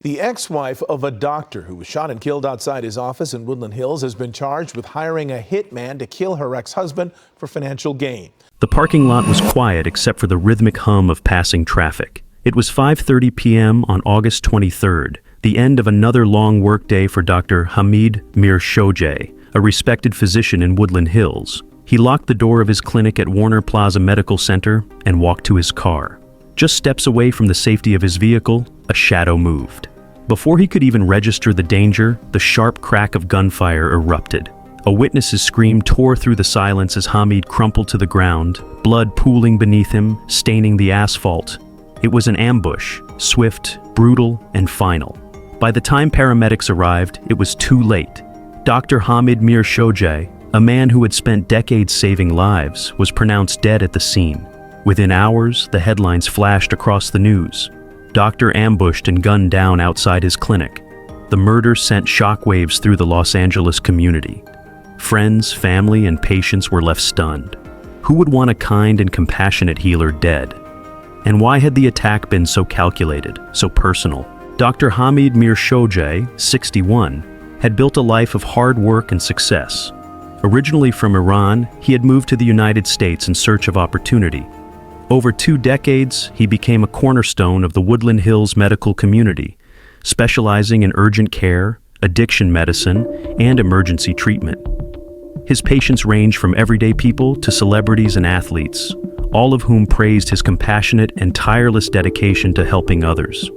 The ex-wife of a doctor who was shot and killed outside his office in Woodland Hills has been charged with hiring a hitman to kill her ex-husband for financial gain. The parking lot was quiet except for the rhythmic hum of passing traffic. It was 5:30 p.m. on August 23rd, the end of another long workday for Dr. Hamid Mirshojai, a respected physician in Woodland Hills. He locked the door of his clinic at Warner Plaza Medical Center and walked to his car. Just steps away from the safety of his vehicle, a shadow moved. Before he could even register the danger, the sharp crack of gunfire erupted. A witness's scream tore through the silence as Hamid crumpled to the ground, blood pooling beneath him, staining the asphalt. It was an ambush, swift, brutal, and final. By the time paramedics arrived, it was too late. Dr. Hamid Mirshojai, a man who had spent decades saving lives, was pronounced dead at the scene. Within hours, the headlines flashed across the news. Doctor ambushed and gunned down outside his clinic. The murder sent shockwaves through the Los Angeles community. Friends, family, and patients were left stunned. Who would want a kind and compassionate healer dead? And why had the attack been so calculated, so personal? Dr. Hamid Mirshojai, 61, had built a life of hard work and success. Originally from Iran, he had moved to the United States in search of opportunity. Over 2 decades, he became a cornerstone of the Woodland Hills medical community, specializing in urgent care, addiction medicine, and emergency treatment. His patients range from everyday people to celebrities and athletes, all of whom praised his compassionate and tireless dedication to helping others.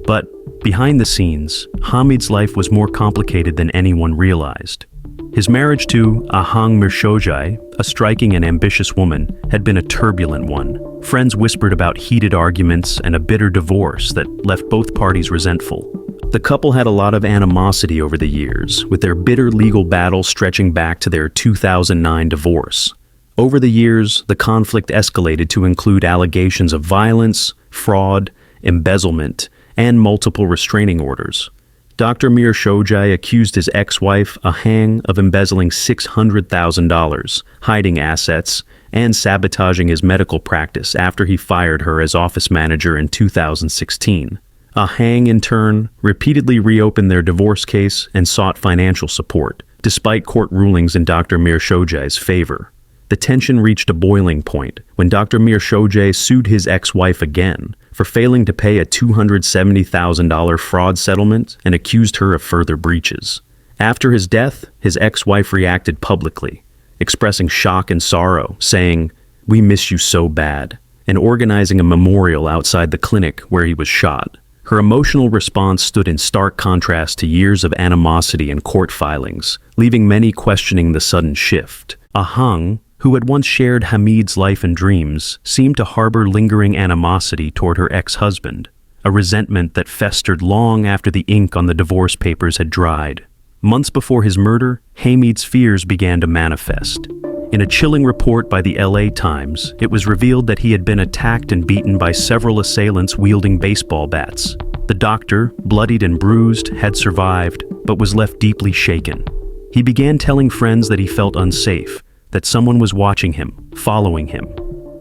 But behind the scenes, Hamid's life was more complicated than anyone realized. His marriage to Ahang Mirshojai, a striking and ambitious woman, had been a turbulent one. Friends whispered about heated arguments and a bitter divorce that left both parties resentful. The couple had a lot of animosity over the years, with their bitter legal battle stretching back to their 2009 divorce. Over the years, the conflict escalated to include allegations of violence, fraud, embezzlement, and multiple restraining orders. Dr. Mirshojai accused his ex-wife, Ahang, of embezzling $600,000, hiding assets, and sabotaging his medical practice after he fired her as office manager in 2016. Ahang, in turn, repeatedly reopened their divorce case and sought financial support, despite court rulings in Dr. Mirshojai's favor. The tension reached a boiling point when Dr. Mirshojai sued his ex-wife again for failing to pay a $270,000 fraud settlement and accused her of further breaches. After his death, his ex-wife reacted publicly, expressing shock and sorrow, saying, "We miss you so bad," and organizing a memorial outside the clinic where he was shot. Her emotional response stood in stark contrast to years of animosity and court filings, leaving many questioning the sudden shift. Ahang, who had once shared Hamid's life and dreams, seemed to harbor lingering animosity toward her ex-husband, a resentment that festered long after the ink on the divorce papers had dried. Months before his murder, Hamid's fears began to manifest. In a chilling report by the LA Times, it was revealed that he had been attacked and beaten by several assailants wielding baseball bats. The doctor, bloodied and bruised, had survived, but was left deeply shaken. He began telling friends that he felt unsafe, that someone was watching him, following him.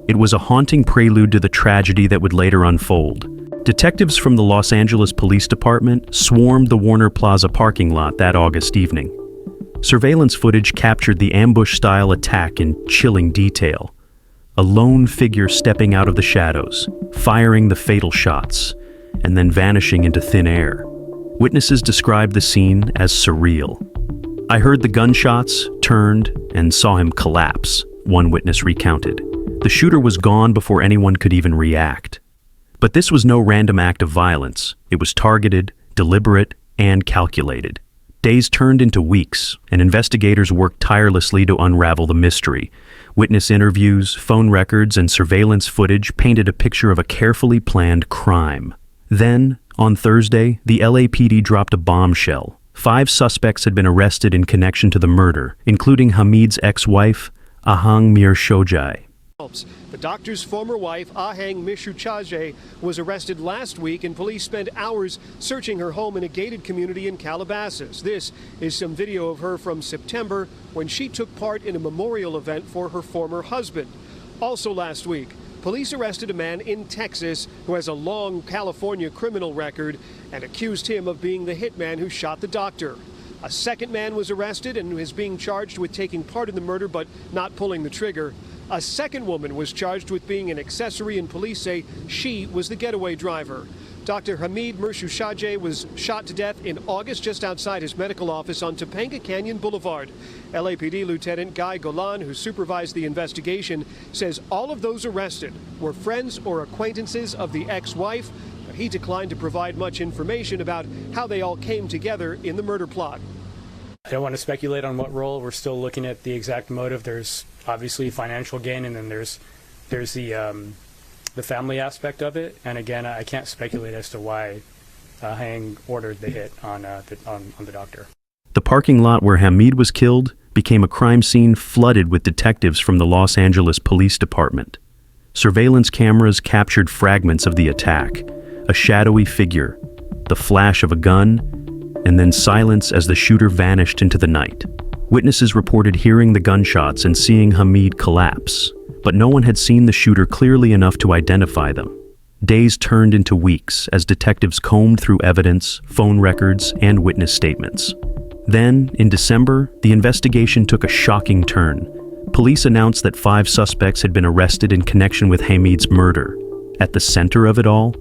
It was a haunting prelude to the tragedy that would later unfold. Detectives from the Los Angeles Police Department swarmed the Warner Plaza parking lot that August evening. Surveillance footage captured the ambush-style attack in chilling detail. A lone figure stepping out of the shadows, firing the fatal shots, and then vanishing into thin air. Witnesses described the scene as surreal. "I heard the gunshots, turned, and saw him collapse," one witness recounted. The shooter was gone before anyone could even react. But this was no random act of violence. It was targeted, deliberate, and calculated. Days turned into weeks, and investigators worked tirelessly to unravel the mystery. Witness interviews, phone records, and surveillance footage painted a picture of a carefully planned crime. Then, on Thursday, the LAPD dropped a bombshell. 5 suspects had been arrested in connection to the murder, including Hamid's ex-wife, Ahang Mirshojai. The doctor's former wife, Ahang Mirshojai, was arrested last week, and police spent hours searching her home in a gated community in Calabasas. This is some video of her from September when she took part in a memorial event for her former husband. Also last week, police arrested a man in Texas who has a long California criminal record and accused him of being the hitman who shot the doctor. A second man was arrested and is being charged with taking part in the murder but not pulling the trigger. A second woman was charged with being an accessory, and police say she was the getaway driver. Dr. Hamid Mirshouchajeh was shot to death in August just outside his medical office on Topanga Canyon Boulevard. LAPD Lieutenant Guy Golan, who supervised the investigation, says all of those arrested were friends or acquaintances of the ex-wife, but he declined to provide much information about how they all came together in the murder plot. I don't want to speculate on what role. We're still looking at the exact motive. There's obviously financial gain, and then there's the family aspect of it. And again, I can't speculate as to why Hang ordered the hit on the doctor. The parking lot where Hamid was killed became a crime scene flooded with detectives from the Los Angeles Police Department. Surveillance cameras captured fragments of the attack, a shadowy figure, the flash of a gun, and then silence as the shooter vanished into the night. Witnesses reported hearing the gunshots and seeing Hamid collapse, but no one had seen the shooter clearly enough to identify them. Days turned into weeks as detectives combed through evidence, phone records, and witness statements. Then, in December, the investigation took a shocking turn. Police announced that 5 suspects had been arrested in connection with Hamid's murder. At the center of it all,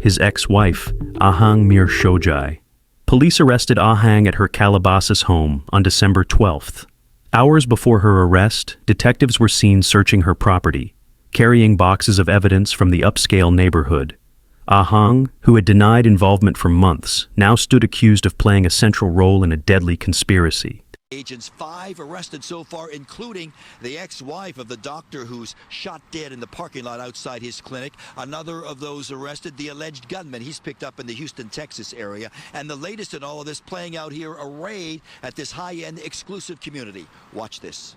his ex-wife, Ahang Mirshouchajeh. Police arrested Ahang at her Calabasas home on December 12th. Hours before her arrest, detectives were seen searching her property, carrying boxes of evidence from the upscale neighborhood. Ahang, who had denied involvement for months, now stood accused of playing a central role in a deadly conspiracy. Agents, 5 arrested so far, including the ex-wife of the doctor who's shot dead in the parking lot outside his clinic. Another of those arrested, the alleged gunman. He's picked up in the Houston, Texas area. And the latest in all of this playing out here, a raid at this high-end exclusive community. Watch this.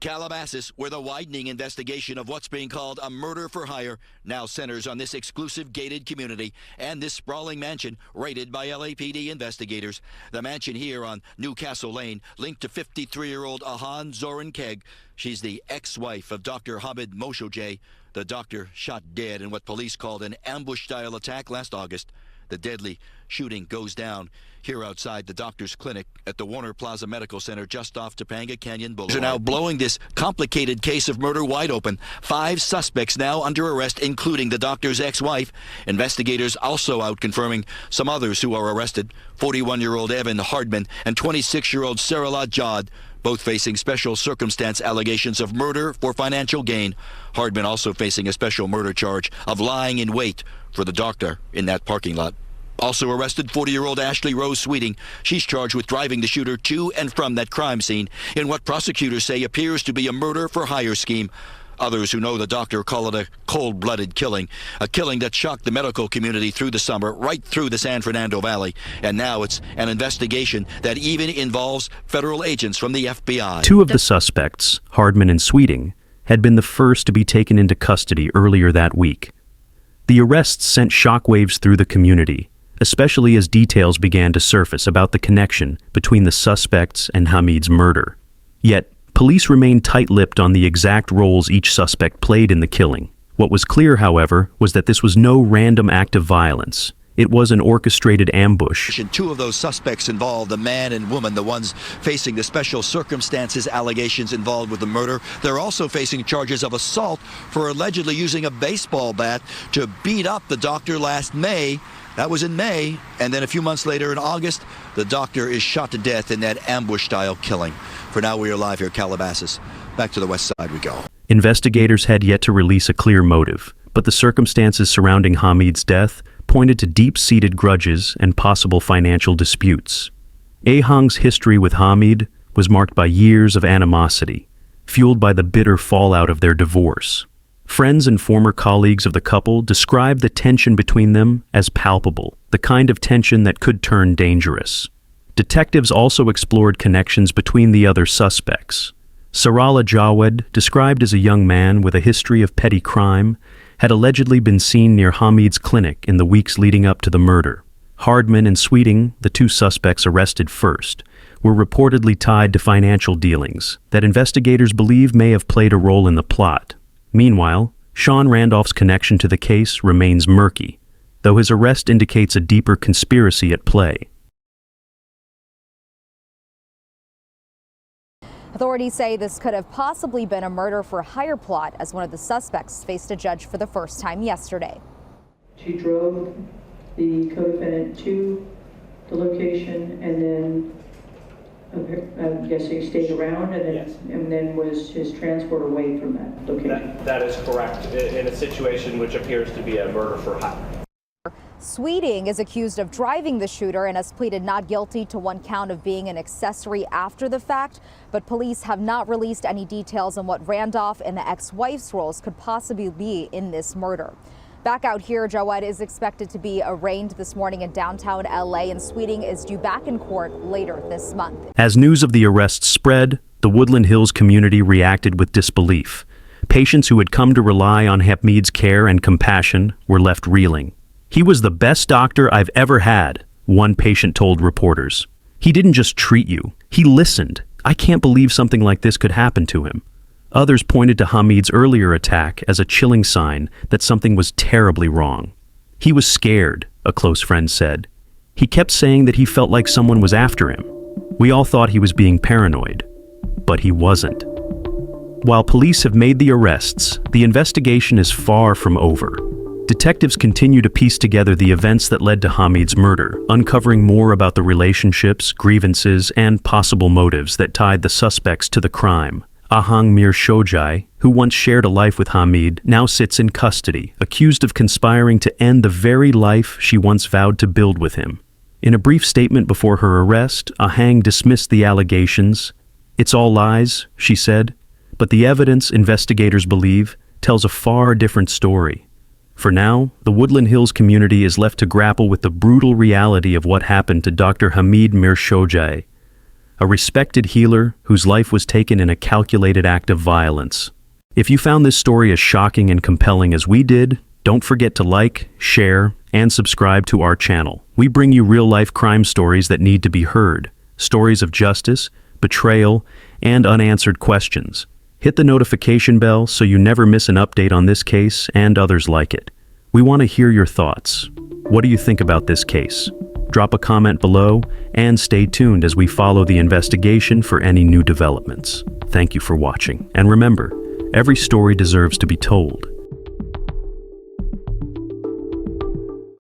Calabasas, where the widening investigation of what's being called a murder for hire now centers on this exclusive gated community and this sprawling mansion raided by LAPD investigators. The mansion here on Newcastle Lane linked to 53-year-old Ahan Zoran Keg. She's the ex-wife of Dr. Hamid Mirshouchajeh. The doctor shot dead in what police called an ambush-style attack last August. The deadly shooting goes down here outside the doctor's clinic at the Warner Plaza Medical Center just off Topanga Canyon Boulevard. Are now blowing this complicated case of murder wide open. 5 suspects now under arrest, including the doctor's ex-wife. Investigators also out confirming some others who are arrested. 41-year-old Evan Hardman and 26-year-old Sarala Jad, both facing special circumstance allegations of murder for financial gain. Hardman also facing a special murder charge of lying in wait for the doctor in that parking lot. Also arrested, 40-year-old Ashley Rose Sweeting. She's charged with driving the shooter to and from that crime scene in what prosecutors say appears to be a murder for hire scheme. Others who know the doctor call it a cold-blooded killing, a killing that shocked the medical community through the summer, right through the San Fernando Valley. And now it's an investigation that even involves federal agents from the FBI. 2 of the suspects, Hardman and Sweeting, had been the first to be taken into custody earlier that week. The arrests sent shockwaves through the community, especially as details began to surface about the connection between the suspects and Hamid's murder. Yet, police remained tight-lipped on the exact roles each suspect played in the killing. What was clear, however, was that this was no random act of violence. It was an orchestrated ambush. 2 of those suspects involved, the man and woman, the ones facing the special circumstances allegations involved with the murder. They're also facing charges of assault for allegedly using a baseball bat to beat up the doctor last May. That was in May, and then a few months later in August, the doctor is shot to death in that ambush-style killing. For now, we are live here at Calabasas. Back to the west side we go. Investigators had yet to release a clear motive, but the circumstances surrounding Hamid's death pointed to deep-seated grudges and possible financial disputes. Ahang's history with Hamid was marked by years of animosity, fueled by the bitter fallout of their divorce. Friends and former colleagues of the couple described the tension between them as palpable, the kind of tension that could turn dangerous. Detectives also explored connections between the other suspects. Sarala Jawed, described as a young man with a history of petty crime, had allegedly been seen near Hamid's clinic in the weeks leading up to the murder. Hardman and Sweeting, the 2 suspects arrested first, were reportedly tied to financial dealings that investigators believe may have played a role in the plot. Meanwhile, Sean Randolph's connection to the case remains murky. though his arrest indicates a deeper conspiracy at play. Authorities say this could have possibly been a murder for hire plot, as one of the suspects faced a judge for the first time yesterday. She drove the co-defendant to the location and then I'm guessing stayed around and then, yes. And then was his transport away from that location. That is correct, in a situation which appears to be a murder for hire. Sweeting is accused of driving the shooter and has pleaded not guilty to one count of being an accessory after the fact, but police have not released any details on what Randolph and the ex-wife's roles could possibly be in this murder. Back out here, Joette is expected to be arraigned this morning in downtown LA, and Sweeting is due back in court later this month. As news of the arrests spread, the Woodland Hills community reacted with disbelief. Patients who had come to rely on Hamid's care and compassion were left reeling. "He was the best doctor I've ever had," one patient told reporters. "He didn't just treat you, he listened. I can't believe something like this could happen to him." Others pointed to Hamid's earlier attack as a chilling sign that something was terribly wrong. "He was scared," a close friend said. "He kept saying that he felt like someone was after him. We all thought he was being paranoid, but he wasn't." While police have made the arrests, the investigation is far from over. Detectives continue to piece together the events that led to Hamid's murder, uncovering more about the relationships, grievances, and possible motives that tied the suspects to the crime. Ahang Mir Shojai, who once shared a life with Hamid, now sits in custody, accused of conspiring to end the very life she once vowed to build with him. In a brief statement before her arrest, Ahang dismissed the allegations. "It's all lies," she said, but the evidence, investigators believe, tells a far different story. For now, the Woodland Hills community is left to grapple with the brutal reality of what happened to Dr. Hamid Mir Shojai, a respected healer whose life was taken in a calculated act of violence. If you found this story as shocking and compelling as we did, don't forget to like, share, and subscribe to our channel. We bring you real-life crime stories that need to be heard, stories of justice, betrayal, and unanswered questions. Hit the notification bell so you never miss an update on this case and others like it. We want to hear your thoughts. What do you think about this case? Drop a comment below and stay tuned as we follow the investigation for any new developments. Thank you for watching. And remember, every story deserves to be told.